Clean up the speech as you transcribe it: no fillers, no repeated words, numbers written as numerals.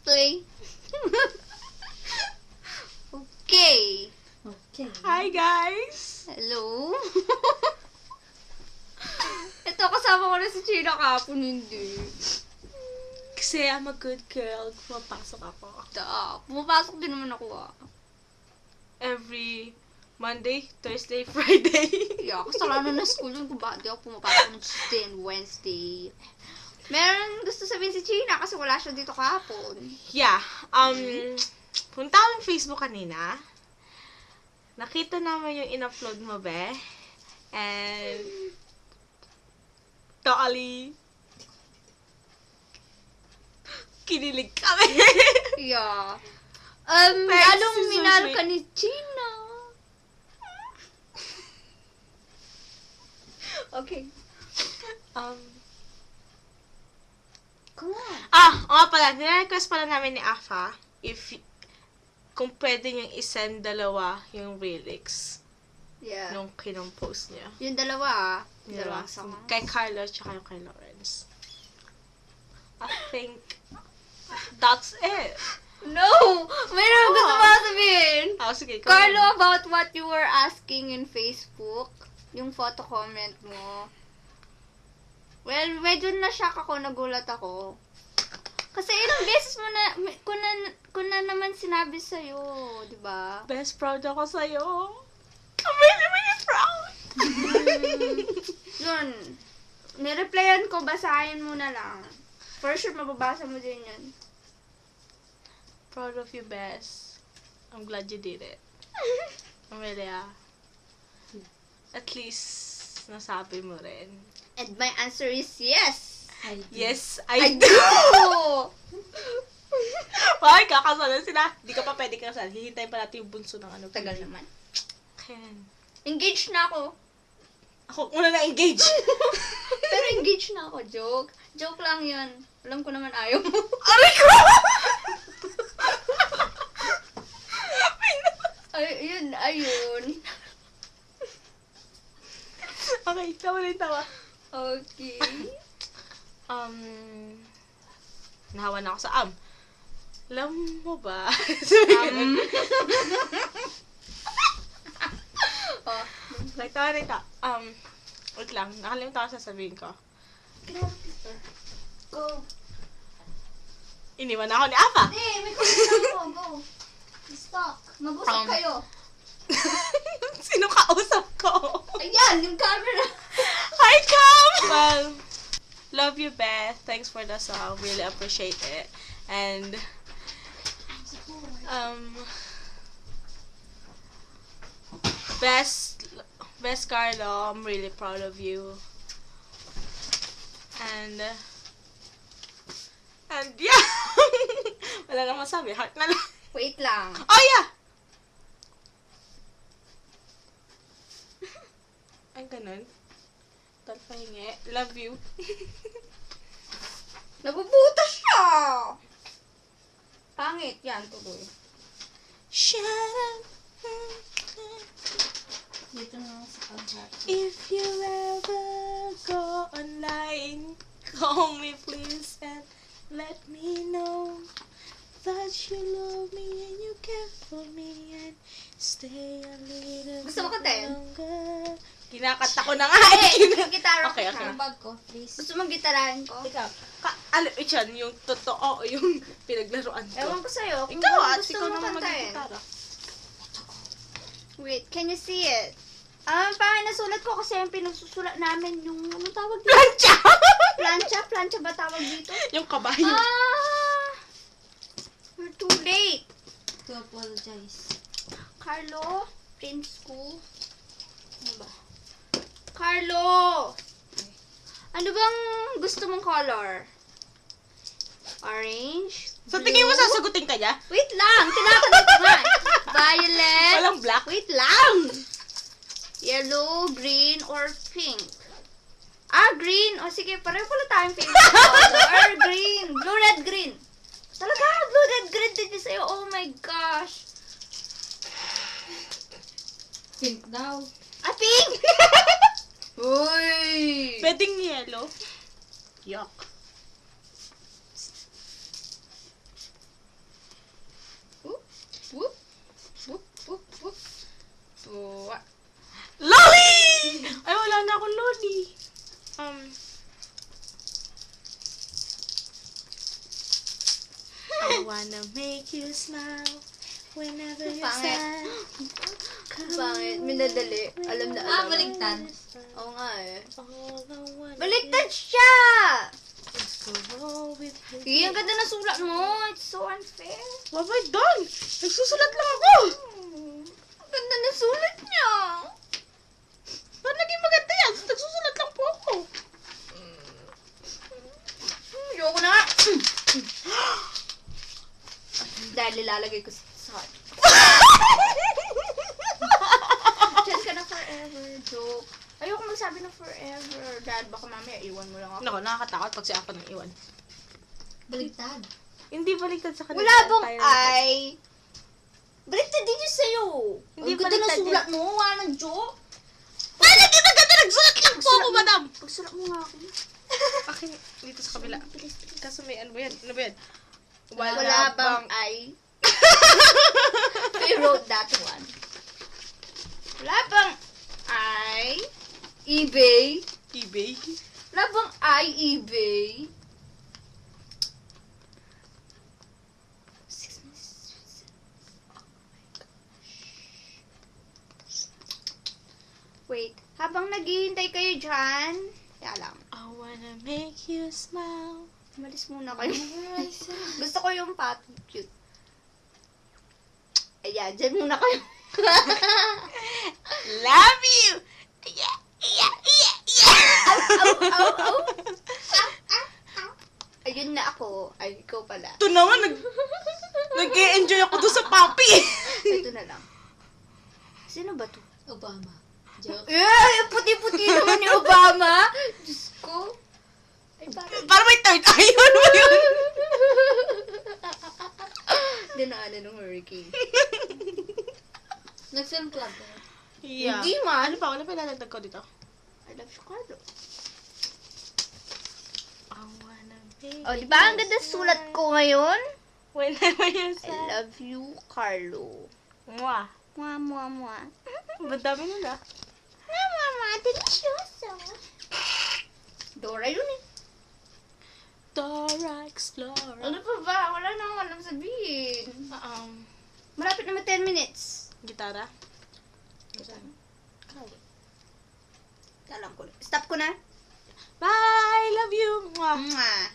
play. Okay. Okay. Hi, guys! Hello. Ito, kasama ko na si Chino kapon, hindi. Kasi I'm a good girl. Pumapasok ako. Pumapasok din naman ako, Every Monday, Thursday, Friday. Yeah, kasalanan na school yun kung bakit di ako pumapasok ng Tuesday and Wednesday. Meron gusto sabihin si China kasi wala siya dito kahapon. Yeah. Punta ako ng Facebook kanina. Nakita naman yung in-upload mo, be. And totally kinilig kami. Yeah. Thanks, Lalong so minahal sweet. ka ni China. Okay. Come on. Oo pala, nire-request pala namin ni Afa kung pwede niyang isend dalawa yung lyrics Yeah. nung kinompose niya. Yung dalawa, Diba? dalawang song. Kay Carlo tsaka yung kay Lawrence. I think that's it. No! Mayroon gusto mo sabihin. Sige. Carlo, about what you were asking in Facebook, yung photo comment mo. Well, medyo na-shock ako, nagulat ako. Kasi ilang beses mo na, ko na naman sinabi sa'yo, di ba? Best proud ako sa'yo. I'm really, really proud. Yun. Nireplyan ko, basahin mo na lang. For sure, mababasa mo din yun. Proud of you, Bess. I'm glad you did it. I'm really, at least, nasabi mo rin. And my answer is yes. Yes, I I do! do! Ay, kakasalan sila. Di ka pa pwede kasal. Hihintayin pa natin yung bunso ng ano. Tagal naman. Ken. Engaged na ako. Ako muna na-engage. Pero engaged na ako. Joke. Joke lang yun. Alam ko naman ayaw mo. Aray ko! Ayun. Okay, tawa rin tawa. Okay. Nahawa na ako sa Alam mo ba? Oh. Like, tawa rin ta. Wait lang. Nakalimutan ko sasabihin ko. Go. Iniwan ako ni Afa. Hey, may kulit ako. Go. Stop. Mag-usap kayo. Sino kausap ko? Ayan, yung camera. Hi, Cam! Well, love you, Beth. Thanks for the song. Really appreciate it. And, Best Carlo, I'm really proud of you. And yeah. Wala na masabi. Heart na lang. Wait lang. Oh, yeah! Ay, ganun. Tal pahingi. Love you. Nabubutas siya. Pangit yan, tuloy. Shut up. Dito na ako sa pag-heart. If you ever go online, call me please and let me know that you love me and you care for me and stay a little Gusto mo kantahin? longer. Kinakanta ko na nga Hey, gitara ko Okay, siya. okay. Bag ko, please. Gusto mong gitarahin ko? Ikaw, Ichan, yung totoo, yung pinaglaruan ko. Ewan ko sa'yo. Kung Ikaw, at gusto ikaw mo naman kantahin. mag-gitara. Wait, can you see it? Parang nasulat ko kasi yung pinagsusulat namin yung, anong tawag dito? Plancha! Plancha ba tawag dito? Yung kabayo. We're too late. To apologize. Carlo, Prince School. Ano ba? Carlo! Ano bang gusto mong color? Orange? So, tingin mo blue? sasagutin ka niya? Wait lang! Tinatanong ko nga. Violet? Walang black? Wait lang! Yellow, green, or pink? Green. O sige, pareho pala tayong favorite color. Green. Blue, red, green. Talaga, blue, red, green din sa'yo. Oh my gosh. Pink daw. Pink! Uy! Pwedeng yellow. Yuck. wanna make you smile whenever you're Pangit. sad. Pangit. Minadali. Alam na alam. Baligtad. Oo nga eh. All I wanna Baliktad siya! do is go roll with you. Sige, ang ganda na sulat mo. It's so unfair. What have I done? Nagsusulat lang ako. Ang ganda na sulat niya. Ba't naging maganda yan? Nagsusulat lang po ako. Ayoko na nga. Dahil ilalagay ko sa heart. Diyan ka na forever. Joke. Ayoko magsabi ng forever. Dad, baka mamaya iwan mo lang ako. Nako, nakakatakot pag siya ako nang iwan. Baligtad. Hindi baliktad sa kanila. Wala bang Tayo na- ay? Baliktad din yun sa'yo. Hindi Ang ganda na baliktad sulat mo. Wala ng joke. Ay, lagi maganda! Nagsulat lang po ako, madam! Pagsulat mo nga ako. Okay, dito sa kabila. Kaso may ano ba yan? Ano ba yan? Wala bang ay? I wrote that one. Wala bang ay? eBay? eBay? Wala bang ay eBay? 6 minutes. Wait, habang naghihintay kayo dyan, kaya lang, I wanna make you smile. umalis muna kayo. Gusto ko yung pato cute. Ayan, dyan muna kayo. Love you! Yeah, yeah, yeah, yeah! Ow. Ayun na ako. Ay, ikaw pala. Ito naman, nag-e-enjoy ako doon sa papi. Ito na lang. Sino ba to? Obama. Joke. Eh, puti-puti naman ni Obama. Diyos ko. Ay, parang... Para may third eye, ano ba yun? Dinaanan ng hurricane. Nag-film club ka. Yeah. Hindi man. Ano pa? Ano pa ilalagdag ko dito? I love Chicago. I wanna make Oh, di ba? Ang ganda sulat ko ngayon. whenever you're I sad. love you, Carlo. Mwah. Mwah, mwah, mwah. Ba't dami nun ah? Mwah, mwah, mwah. Delicioso. Dora yun eh. Dora Explorer. Ano pa ba? Wala na akong alam sabihin. Malapit naman 10 minutes. Gitara? Alam ko na. Stop ko na. Bye! Love you! Mwah! Mwah.